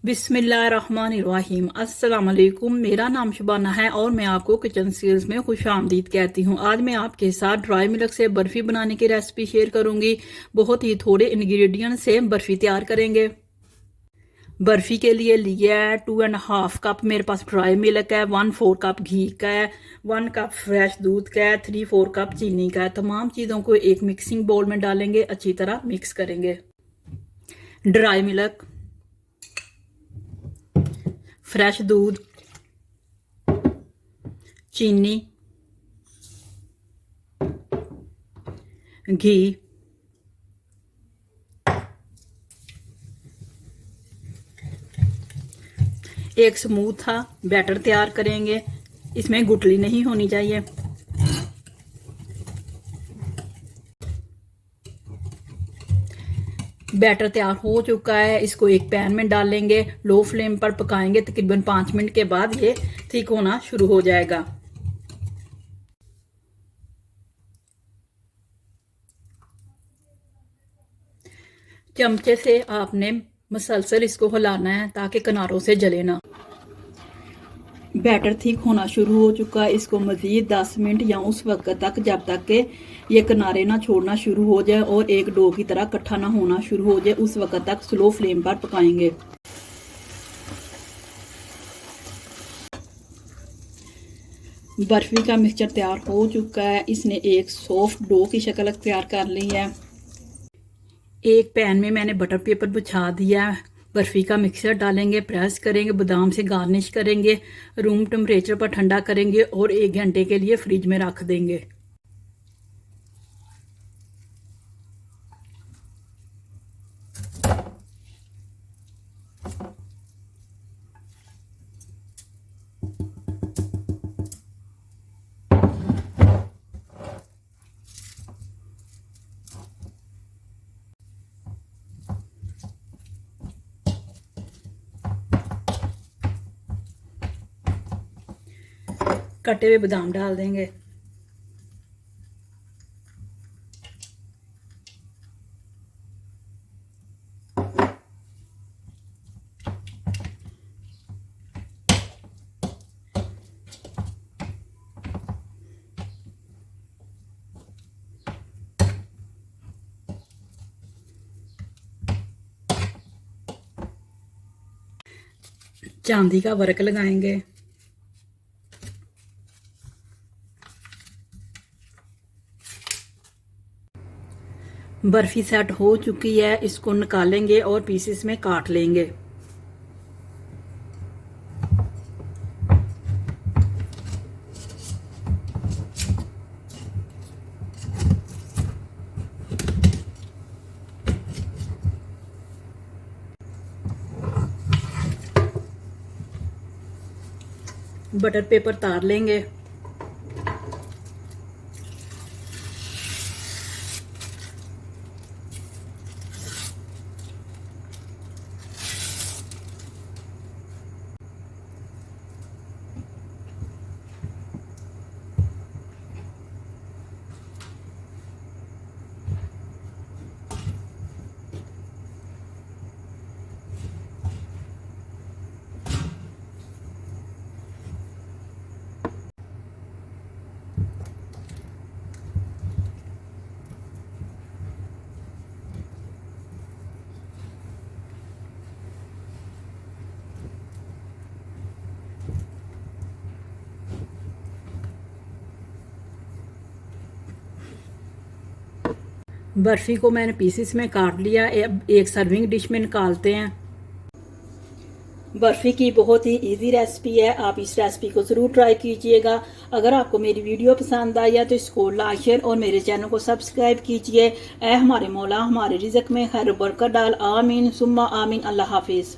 बिस्मिल्लाहिर्रहमानिर्रहीम। अस्सलाम वालेकुम। मेरा नाम शुबाना है और मैं आपको किचन स्किल्स में खुश आमदीद कहती हूँ। आज मैं आपके साथ ड्राई मिल्क से बर्फ़ी बनाने की रेसिपी शेयर करूँगी। बहुत ही थोड़े इंग्रेडिएंट से बर्फ़ी तैयार करेंगे। बर्फ़ी के लिए लिया है 2.5 कप मेरे पास ड्राई मिल्क है, 1/4 कप घी का है, 1 कप फ्रेश दूध का है, 3/4 कप चीनी का है। तमाम चीज़ों को एक मिक्सिंग बाउल में डालेंगे, अच्छी तरह मिक्स करेंगे। ड्राई मिल्क, फ्रेश दूध, चीनी, घी, एक स्मूथ था बैटर तैयार करेंगे। इसमें गुठली नहीं होनी चाहिए। बैटर तैयार हो चुका है, इसको एक पैन में डाल लेंगे। लो फ्लेम पर पकाएंगे, तकरीबन 5 मिनट के बाद ये थिक होना शुरू हो जाएगा। चमचे से आपने मसलसल इसको हिलाना है ताकि किनारों से जले ना। बैटर थिक होना शुरू हो चुका है। इसको मजीद 10 मिनट या उस वक्त तक जब तक के ये किनारे ना छोड़ना शुरू हो जाए और एक डो की तरह इकट्ठा ना होना शुरू हो जाए, उस वक्त तक स्लो फ्लेम पर पकाएंगे। बर्फी का मिक्सचर तैयार हो चुका है। इसने एक सॉफ्ट डो की शक्ल तैयार कर ली है। एक पैन में मैंने बटर पेपर बिछा दिया है। बर्फ़ी का मिक्सचर डालेंगे, प्रेस करेंगे, बादाम से गार्निश करेंगे, रूम टेम्परेचर पर ठंडा करेंगे और 1 घंटे के लिए फ्रिज में रख देंगे। कटे हुए बादाम डाल देंगे। चांदी का वर्क लगाएंगे। बर्फी सेट हो चुकी है, इसको निकालेंगे और पीसेस में काट लेंगे। बटर पेपर तार लेंगे। बर्फ़ी को मैंने पीसेस में काट लिया। अब एक सर्विंग डिश में निकालते हैं। बर्फ़ी की बहुत ही इजी रेसिपी है, आप इस रेसिपी को ज़रूर ट्राई कीजिएगा। अगर आपको मेरी वीडियो पसंद आई है तो इसको लाइक शेयर और मेरे चैनल को सब्सक्राइब कीजिए। ऐ हमारे मौला हमारे रिज़्क़ में खैर बरकत डाल। आमीन सुम्मा आमीन। अल्लाह हाफिज़।